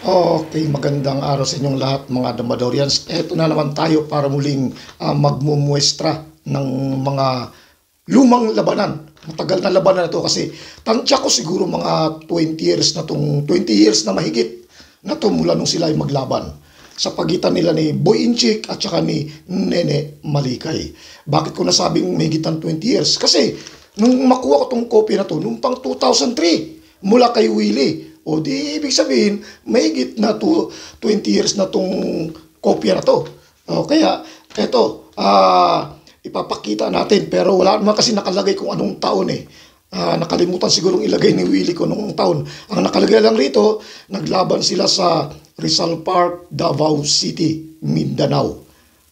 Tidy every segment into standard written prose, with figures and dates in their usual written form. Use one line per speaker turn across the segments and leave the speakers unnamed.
Okay, magandang araw sa inyong lahat mga Damadorians. Eto na naman tayo para muling magmumuestra ng mga lumang labanan. Matagal na labanan na ito kasi tansya ko siguro mga 20 years na 20 years na mahigit na to mula nung sila ay maglaban sa pagitan nila ni Boy Inchik at saka ni Nene Malikay. Bakit ko nasabing mahigit ng 20 years? Kasi nung makuha ko tong kopya na to, nung pang 2003, mula kay Willie, o di ibig sabihin, mahigit na 20 years na tong kopya na to. Kaya, eto, ipapakita natin. Pero wala naman kasi nakalagay kung anong taon eh. Nakalimutan sigurong ilagay ni Willie ko nung taon. Ang nakalagay lang rito, naglaban sila sa Rizal Park, Davao City, Mindanao.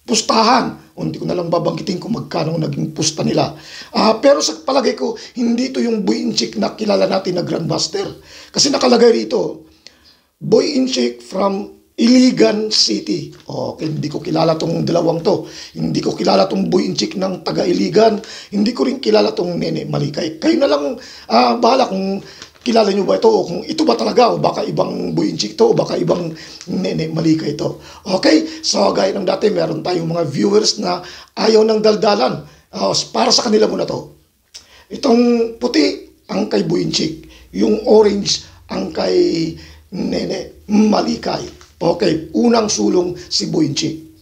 Pustahan. Hindi ko na lang babanggitin kung magkano naging pusta nila. Pero sa palagay ko, hindi to yung Boy Inchik na kilala natin na Grandmaster. Kasi nakalagay rito, Boy Inchik from Iligan City. Okay, hindi ko kilala tong dalawang to. Hindi ko kilala tong Boy Inchik ng taga Iligan. Hindi ko rin kilala tong Nene Malikay. Kayo na lang bahala kung kilala nyo ba ito o kung ito ba talaga o baka ibang Boy Inchik to o baka ibang Nene Malikay ito. Okay, so gaya ng dati meron tayong mga viewers na ayaw ng daldalan. Para sa kanila muna to. Itong puti ang kay Boy Inchik, yung orange ang kay Nene Malikay. Okay, unang sulong si Boy Inchik.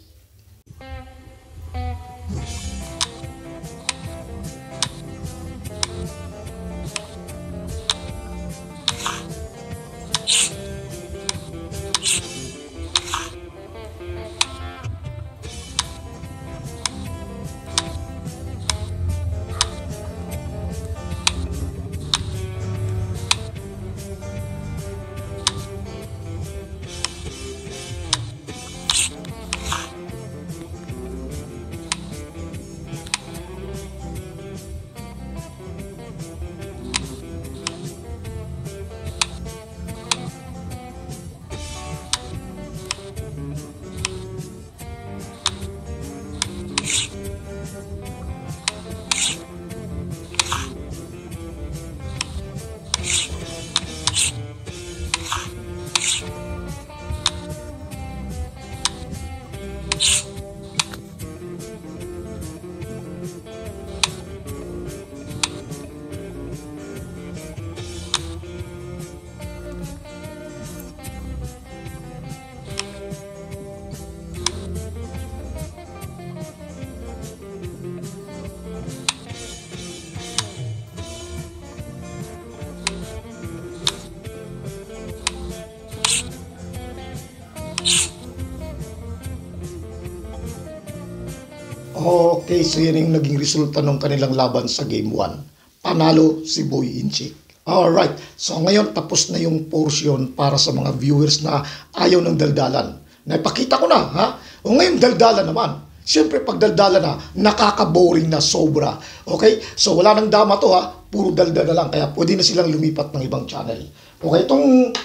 Okay, so yan yung naging resulta ng kanilang laban sa Game 1. Panalo si Boy Inchik. Alright, so ngayon tapos na yung portion para sa mga viewers na ayaw ng daldalan. Naipakita ko na, ha? O ngayon daldalan naman. Siyempre pag daldalan na, nakaka-boring na sobra. Okay? So wala nang dama to ha, puro daldal na lang. Kaya pwede na silang lumipat ng ibang channel. Okay, itong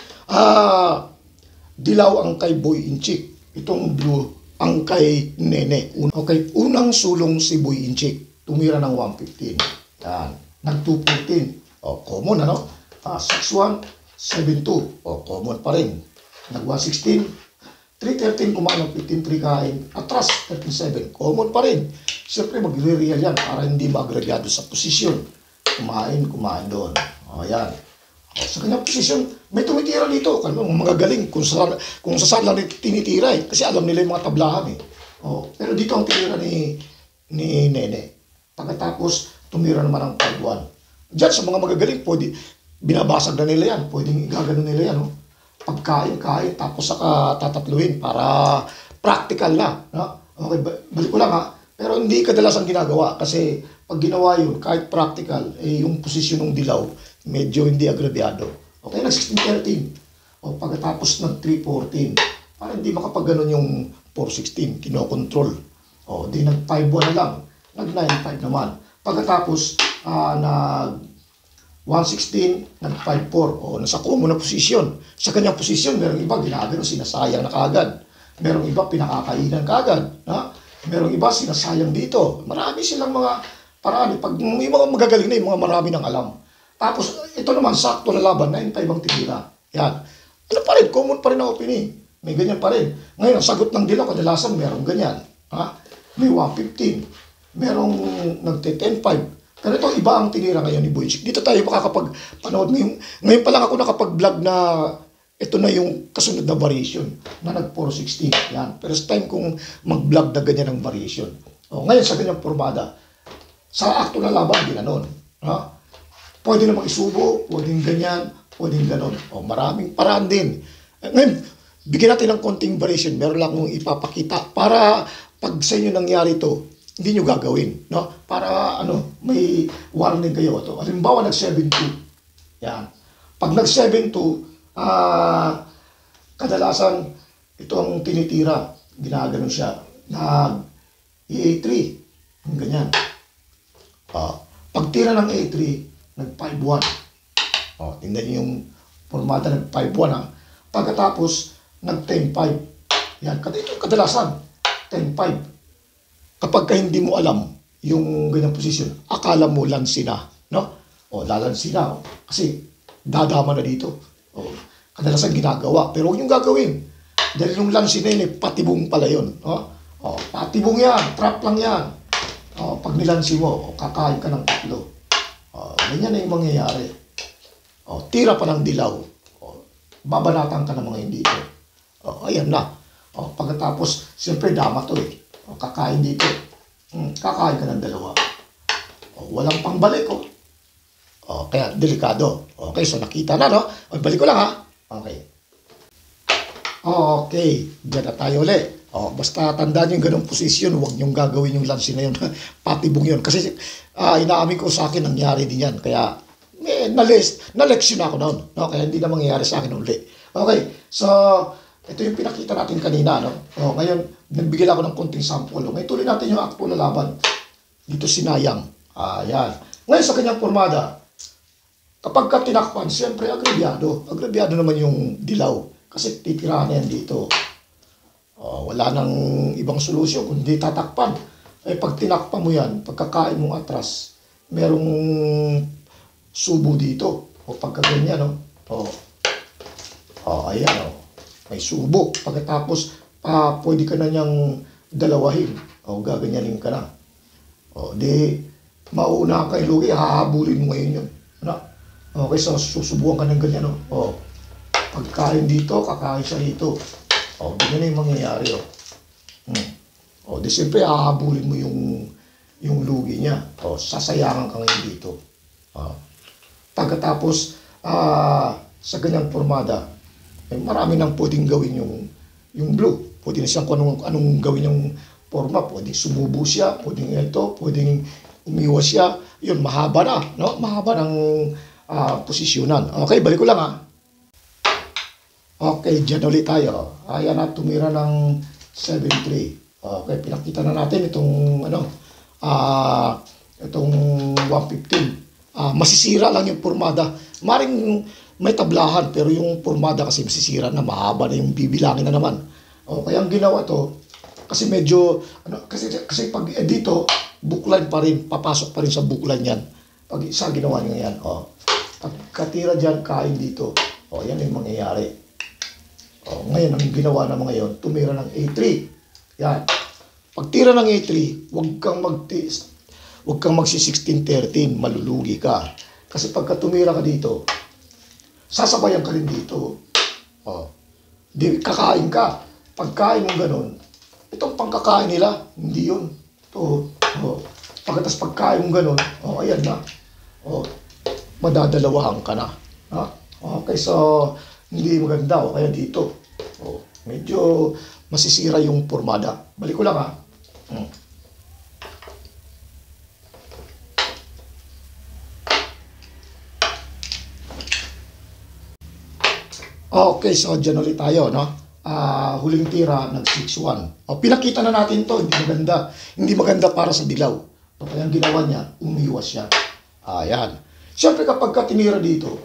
dilaw ang kay Boy Inchik. Itong blue ang kay Nene. Okay, unang sulong si Boy Inchik. Tumira ng 115. Yan. Nag-214. Common ano? 6-1, 7-2. Common pa rin. Nag-116. 313 kumano, 15-3 kain. Atras, 13-7. Common pa rin. Siyempre, magre-real yan para hindi maagrabyado sa posisyon. Kumain doon. Yan. Sa kanyang posisyon, may tumitira dito. Mga galing kung saan lang tinitira eh. Kasi alam nila yung mga tablahan eh. Pero dito ang tinira ni Nene. Pagkatapos, tumira naman ang 5-1. Diyan sa mga magagaling, pwede, binabasag na nila yan. Pwedeng gagano nila yan. Pagkain, tapos saka tatatluin para practical na. No? Okay, balik ko lang ha. Pero hindi kadalasan ginagawa kasi pag ginawa yun, kahit practical, yung posisyon ng dilaw, medyo hindi agrabyado. Okay, nag-16-13. Pagkatapos ng 3-14, para hindi makapag-ganon yung 4-16, kinokontrol. Di nag-5-1 na lang, nag-9-5 naman. Pagkatapos, nag-116, nag-5-4. Nasa common na posisyon. Sa kanyang posisyon, merong iba ginagano, sinasayang na kaagad. Merong iba pinakakainan kaagad. Merong iba sinasayang dito. Marami silang mga paraan. Pag may mga magagaling na yung mga marami ng alam. Tapos, ito naman, sakto na laban, 9-5 ang tinira. Yan. Ano pa rin, common pa rin ang opening. May ganyan pa rin. Ngayon, ang sagot ng dilaw, kadalasan merong ganyan. Ha? May 115. Merong nagte-10.5. Ganito, iba ang tinira ngayon ni Boychik. Dito tayo makakapag-panood. Ngayon pa lang ako nakapag-vlog na ito na yung kasunod na variation na nag-460. Yan. First time kong mag-vlog na ganyan ang variation. O, ngayon sa ganyang formada, sa akto na laban, ginanon. Ha? Pwede namang isubo, pwedeng ganyan, pwedeng ganon. O, maraming paraan din. Ngayon, bigyan natin ng konting variation. Meron lang akong ipapakita para pag sa inyo nangyari ito, hindi nyo gagawin. No? Para may warning kayo. Ito. Halimbawa, nag-7-2. Yan. Pag nag-7-2, kadalasan ito ang tinitira. Ginaganon siya. Nag-A3. Ganyan. Pag tira ng A3, nag-5-1. Tingnan nyo yung formada nag-5-1. Pagkatapos, nag-10-5. Yan. Ito kadalasan. 10-5. Kapag ka hindi mo alam yung ganyang posisyon, akala mo lansi na. No? Lalansi na. Kasi dadama na dito. Kadalasan ginagawa. Pero huwag yung gagawin. Dahil yung lansi na yun, patibong pala yun. Patibong yan. Trap lang yan. Pag nilansi mo, kakain ka ng tatlo. Ganyan na yung mangyayari. Tira pa ng dilaw. Babanatan ka ng mga hindi ito. Ayan na. Pagkatapos, siyempre dama to eh. Kakain dito. Kakain ka ng dalawa. Walang pangbalik ko. Kaya delikado. Okay, so nakita na, no? Balik ko lang, ha? Okay. Okay, dyan na tayo ulit. Basta tandaan nyo yung ganong posisyon, huwag nyo gagawin yung lansi na yun. Patibong yun. Kasi inaamin ko sa akin, nangyari din yan. Kaya na-leksyon ako noon. No? Kaya hindi na mangyayari sa akin ulit. Okay, so ito yung pinakita natin kanina. No? Ngayon, nagbigay ako ng konting sample. Ngayon, tuloy natin yung akto na laban. Dito sinayang. Ayan. Ngayon, sa kanyang formada, kapag ka tinakpan, siyempre, agrabyado. Agrabyado naman yung dilaw. Kasi titirahan na yan dito. Wala nang ibang solusyon kundi tatakpan. Pag tinakpan mo yan, pagkakain mong atras, merong subo dito. Pagka ganyan, no? Ayan, may subo. Pagkatapos, pwede ka na niyang dalawahin. Gaganyanin ka na. Di, mauna kay Lugi, hahabulin mo ngayon yun. Okay, so susubukan ka ng ganyan. Pagkain dito, kakain siya dito. Ganyan na yung mangyayari. Di siyempre, hahabulin mo yung lugi niya. Sasayangan ka ngayon dito. Pagkatapos, sa ganyang formada, marami nang pwedeng gawin yung blue. Pwede na siyang kung anong gawin yung forma. Pwedeng sumubo siya, pwedeng ito, pwedeng umiwas siya. Yun, mahaba na. No? Mahaba ng posisyonan. Okay, balik ko lang ha. Okay, dyan ulit tayo. Ayan na, tumira ng 7-3. Okay, pinakita na natin itong itong 115. Masisira lang yung formada. Maring may tablahan, pero yung formada kasi masisira na, mahaba na yung bibilangin na naman. Kaya ang ginawa to, kasi medyo, kasi pag dito, bookline pa rin, papasok pa rin sa bookline yan. Pag isa ginawa niya yan, pagkatira dyan, kain dito. Yan yung mangyayari. Ngayon, ang ginawa naman ngayon, tumira ng A3. Yan. Pag tira ng A3, huwag kang magsi-16-13, malulugi ka. Kasi pagka tumira ka dito, sasabayan ka rin dito. Di, kakain ka. Pagkain mo ganun, itong pangkakain nila, hindi yun. Pagkatas pagkain mo ganun, ayan na. Madadalawahan ka na. Okay, so, hindi maganda. Kaya dito, medyo masisira yung formada. Balik ko lang ha. Okay, so dyan ulit tayo, no? Huling tira, nag-6-1. Pinakita na natin to, hindi maganda. Hindi maganda para sa dilaw. Kaya ang ginawa niya, umiwas siya. Ayan. Siyempre kapag ka tinira dito,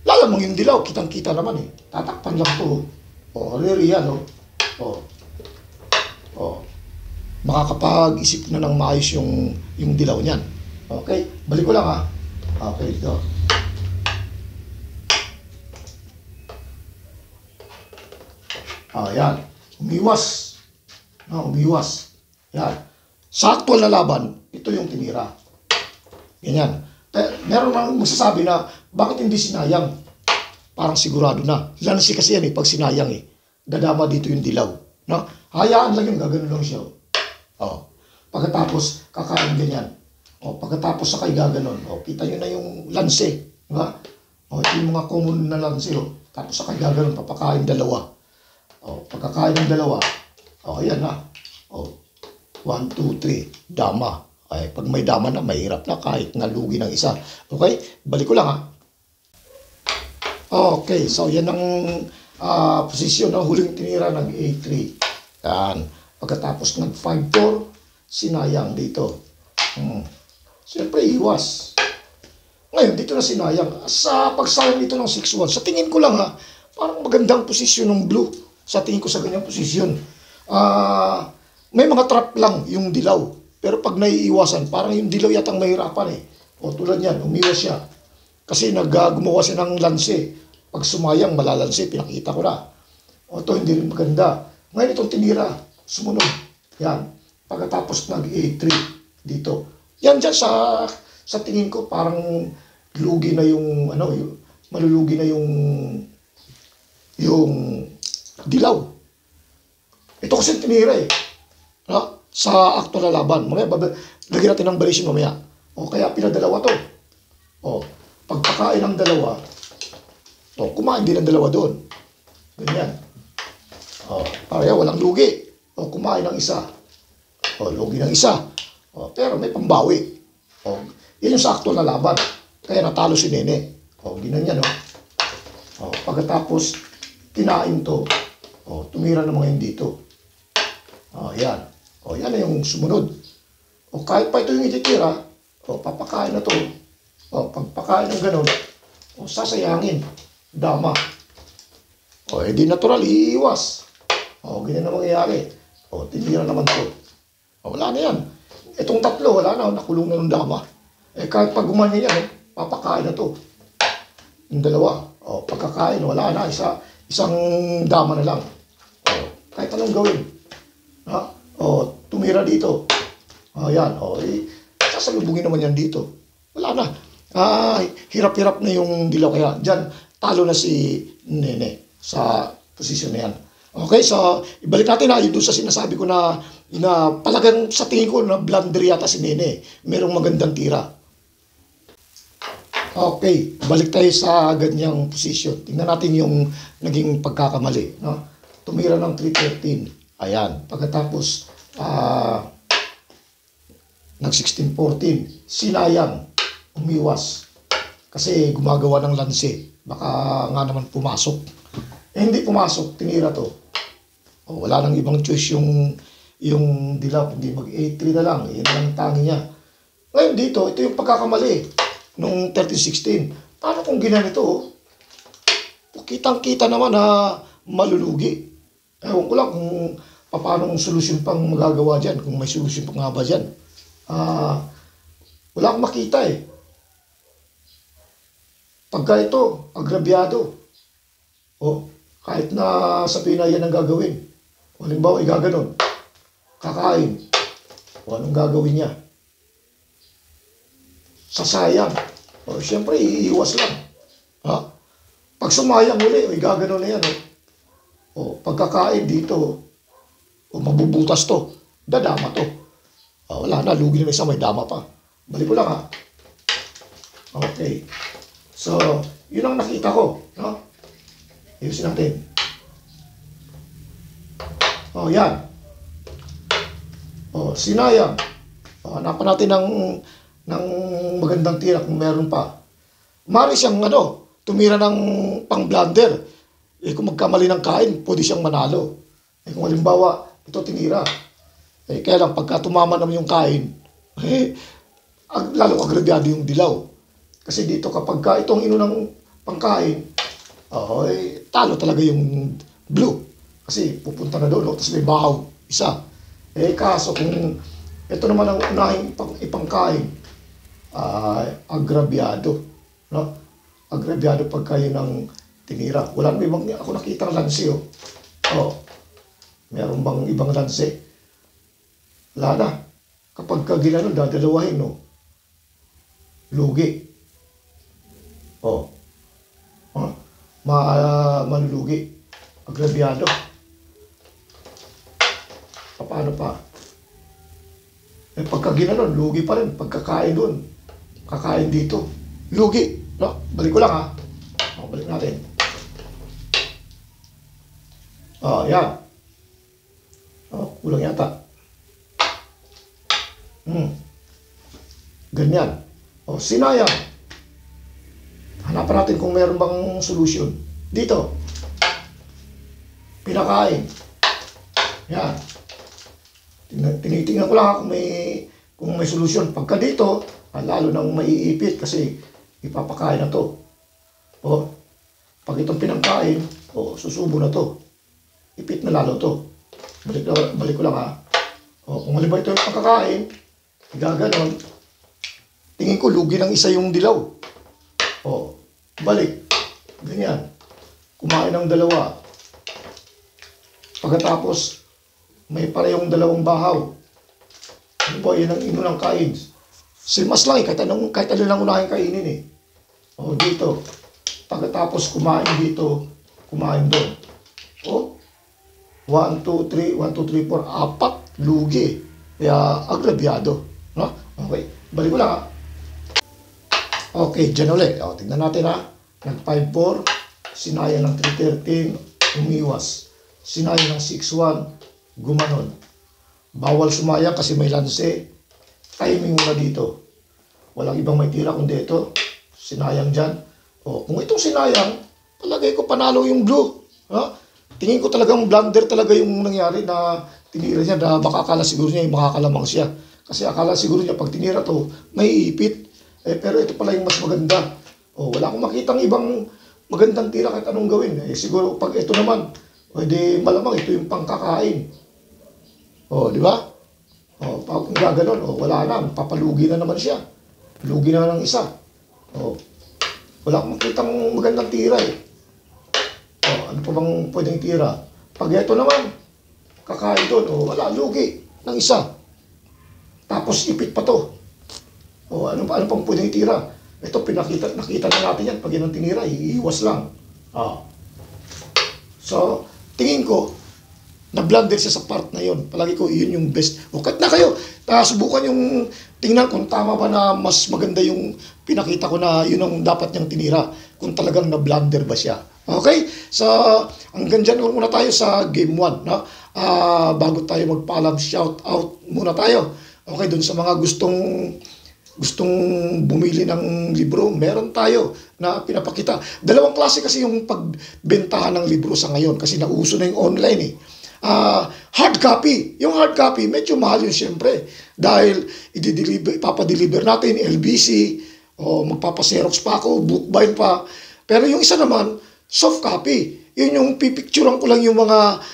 lalamang yung dilaw, kitang-kita naman eh. Tatakpan lang to. Really yan, makakapag-isip na ng maayos yung dilaw niyan. Okay, balik ko lang ha. Okay, ito. Yan. Umiwas. Umiwas. Yan. Sa actual na laban, ito yung tinira. Ganyan. Meron nang magsasabi na, bakit hindi sinayang? Parang sigurado na. Lansi kasi yan pag sinayang dadama dito yung dilaw. No? Hayaan lang yung gagano lang siya. Pagkatapos, kakain ganyan. Pagkatapos sakay gaganon. Kita nyo na yung lansi. Diba? Ito yung mga common na lansi. Tapos sakay gaganon, papakain dalawa. Pagkakain ng dalawa, ayan na. 1, 2, 3, dama. Pag may dama na, mahirap na kahit nalugi ng isa. Okay? Balik ko lang Okay, so yan ang posisyon ng huling tinira ng A3. Yan. Pagkatapos ng 5-4, sinayang dito. Siyempre, iwas. Ngayon, dito na sinayang. Sa pagsayang dito ng 6-1, sa tingin ko lang parang magandang posisyon ng blue. Sa tingin ko sa ganyang posisyon. May mga trap lang yung dilaw. Pero pag naiiwasan, parang yung dilaw yatang mahirapan tulad yan, umiwas siya. Kasi gumawa siya ng lanse. Pag sumayang, malalanse, pinakita ko na. Ito hindi rin maganda. Ngayon itong tinira, sumunod. Yan. Pagkatapos nag-A3 dito. Yan dyan sa tingin ko, parang lugi na yung, malulugi na yung dilaw. Ito kasi tinira sa aktual na laban. Mamaya, lagyan natin ng variation mamaya. Kaya pinadalawa to. Pagpakain ng dalawa, kumain din ng dalawa doon. Ganyan. Pareha, walang lugi. Kumain ng isa. Lugi ng isa. Pero may pambawi. Yan yung sa aktual na laban. Kaya natalo si Nene. Ginanyan, pagkatapos, kinain to. Tumira naman ngayon dito. Yan. Yan na yung sumunod. Kahit pa ito yung ititira, papakain na to. Pagpakain ng ganun, sasayangin. Dama. Di natural, iiwas. Ganyan na mangyayari. Tinira naman to. Wala na yan. Itong tatlo, wala na. Nakulong na ng dama. Kahit pag gumanyan yan, papakain na to. Yung dalawa. Pagkakain, wala na. Isang dama na lang. Kahit anong gawin. Tumira dito. Yan. Sasalubungin naman yan dito. Wala na. Hirap-hirap na yung dilaw. Kaya dyan, talo na si Nene sa posisyon na yan. Okay, so ibalik natin yung doon sa sinasabi ko na palagang sa tingin ko na blunder yata si Nene. Merong magandang tira. Okay, balik tayo sa ganyang posisyon. Tingnan natin yung naging pagkakamali. Tumira ng 313. Ayan. Pagkatapos, nag-16-14. Sinayang. Umiwas. Kasi gumagawa ng lanse. Baka nga naman pumasok. Hindi pumasok. Tinira to. Wala nang ibang choice yung dilaw. Hindi mag-A3 na lang. Yan lang tangi niya. Ngayon dito, ito yung pagkakamali. Nung 13-16. Paano kung ginanito? Kitang-kita naman na malulugi. Ewan ko lang kung paano solusyon pang magagawa dyan. Kung may solusyon pang nga ba dyan. Wala akong makita Pagka ito, agrabyado. Kahit na sabihin na yan ang gagawin. Halimbawa, igaganon. Kakain. Anong gagawin niya? Sasayang. Siyempre, iiwas lang. Pag sumayang uli, igaganon na yan. Pagkakain dito, mabubutas to. Dadama to. Wala na, lugi na isa, may dama pa. Balik ko lang Okay. So, yun ang nakita ko. Ayusin natin. Yan. Sinayang. Hanapan natin ng magandang tira kung meron pa. Mari siyang tumira ng pang-blunder. Kung magkamali ng kain, pwede siyang manalo. Kung halimbawa, ito tinira. Kaya lang, pagka tumama naman yung kain, lalo agrabyado yung dilaw. Kasi dito kapag itong inunang pangkain, talo talaga yung blue. Kasi pupunta na doon, tapos may bahaw, isa. Kaso kung ito naman ang unahing ipangkain, agrabyado. Agrabyado pagka yun ang tinira. Wala naman ibang, ako nakita ng lansi Meron bang ibang lanse? Wala na. Kapag ka ginanon, dadalawahin, no? Lugi. O. Manlugi. Agrabyado. Paano pa? Eh, pagka ginanon, lugi pa rin. Pagkakain doon. Kakain dito. Lugi. No? Balik ko lang, ha? Balik natin. Yan. Kulang yata. Ganyan. Sinayang. Hanapan natin kung meron bang solusyon. Dito. Pinakain. Yan. Tinitingnan ko lang kung may solusyon. Pagka dito, lalo nang maiipit kasi ipapakain na to. Pag itong pinangkain, susubo na to. Ipit na lalo to. Balik ko lang, ha. Kung halimbawa ito yung pagkakain, gaganon, tingin ko lugi ng isa yung dilaw. Balik. Ganyan. Kumain ng dalawa. Pagkatapos, may parehong dalawang bahaw. Ano ba, yan ang inunang kain. Simas lang, kahit ano lang unahin kainin, dito. Pagkatapos kumain dito, kumain doon. 1, 2, 3, 1, 2, 3, 4, 4, lugi. Kaya agrabyado. No? Okay, balik ko lang, ha. Okay, dyan ulit. Tignan natin, ha. Nag-5-4, sinaya ng 3-13, umiwas. Sinaya ng 6-1, gumanon. Bawal sumaya kasi may lanse. Timing muna dito. Walang ibang may tira kundi ito. Sinayang dyan. Kung itong sinayang, palagay ko panalo yung blue. Tingin ko talagang blunder talaga yung nangyari na tinira niya na baka akala siguro niya yung makakalamang siya. Kasi akala siguro niya pag tinira to, may ipit. Pero ito pala yung mas maganda. Wala akong makitang ibang magandang tira kahit anong gawin. Siguro pag ito naman, di malamang ito yung pangkakain. Di ba? Pag gaganon, wala na, papalugi na naman siya. Lugi na ng isa. Wala akong makitang magandang tira, ano pa bang pwedeng tira? Pag ito naman, kakain doon, wala, lugi ng isa. Tapos ipit pa to. Ano pang pwedeng tira? Ito, nakita na natin yan. Pag yan ang tinira, iiwas lang. So, tingin ko, na-blunder siya sa part na yun. Palagi ko, yun yung best. Kahit na kayo, subukan yung tingnan kung tama ba na mas maganda yung pinakita ko na yun ang dapat niyang tinira. Kung talagang na-blunder ba siya. Okay? So, hanggang dyan muna tayo sa game 1. No? Bago tayo magpaalam, shout out muna tayo. Okay, dun sa mga gustong bumili ng libro, meron tayo na pinapakita. Dalawang klase kasi yung pagbentahan ng libro sa ngayon kasi nauso na yung online, hard copy. Yung hard copy, medyo mahal yun siyempre. Dahil ipapadeliver natin, LBC, magpapaserox pa ako, bookbind pa. Pero yung isa naman, soft copy. Yun yung pipicturean ko lang yung mga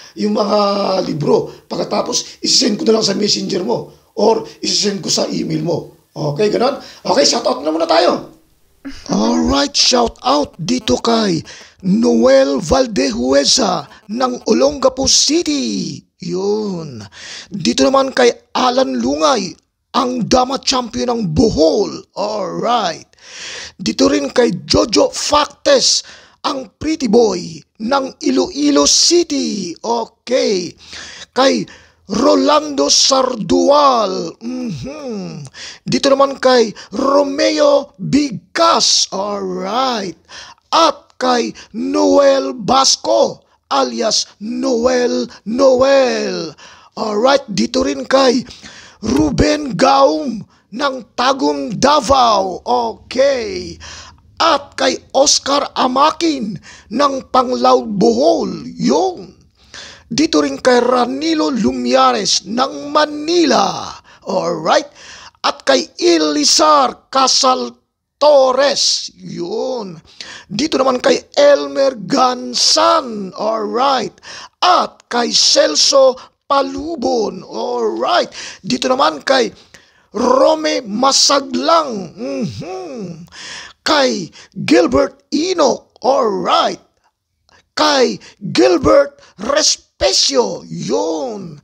libro. Pagkatapos, isisend ko na lang sa messenger mo or isisend ko sa email mo. Okay, ganun? Okay, shoutout na muna tayo. Alright, shoutout dito kay Noel Valdehuesa ng Olongapo City. Yun. Dito naman kay Alan Lungay, ang Dama Champion ng Bohol. Alright. Dito rin kay Jojo Factes, ang pretty boy ng Iloilo City. Okay. Kay Rolando Sardual. Dito naman kay Romeo Bigas. Alright. At kay Noel Basco alias Noel. Alright. Dito rin kay Ruben Gaum ng Tagum, Davao. Okay. At kay Oscar Amakin ng Panglao, Bohol. Yung. Dito rin kay Ranilo Lumiares ng Manila. Alright. At kay Elizar Casal Torres. Yun. Dito naman kay Elmer Gansan. Alright. At kay Celso Palubon. Alright. Dito naman kay Rome Masaglang. Kay Gilbert Enoch. Alright. Kay Gilbert Especio, yun.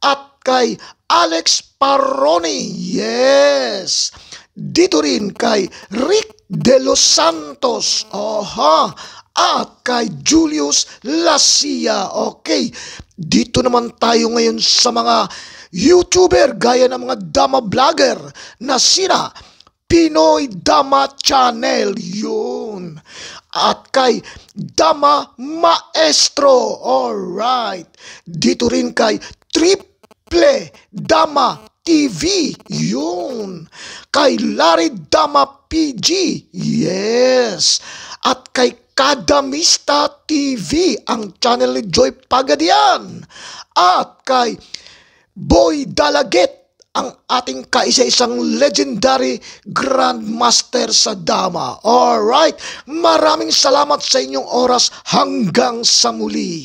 At kay Alex Paroni, yes. Dito rin kay Rick De Los Santos, at kay Julius Lacia, okay. Dito naman tayo ngayon sa mga YouTuber gaya ng mga Dama Vlogger na sina Pinoy Dama Channel, yun. At kay Dama Maestro, alright. Dito rin kay Triple Dama TV, yun. Kay Larry Dama PG, yes. At kay Kadamista TV, ang channel ni Joy Pagadian. At kay Boy Dalaget, ang ating kaisa-isang legendary grandmaster sa Dama. Alright, maraming salamat sa inyong oras, hanggang sa muli.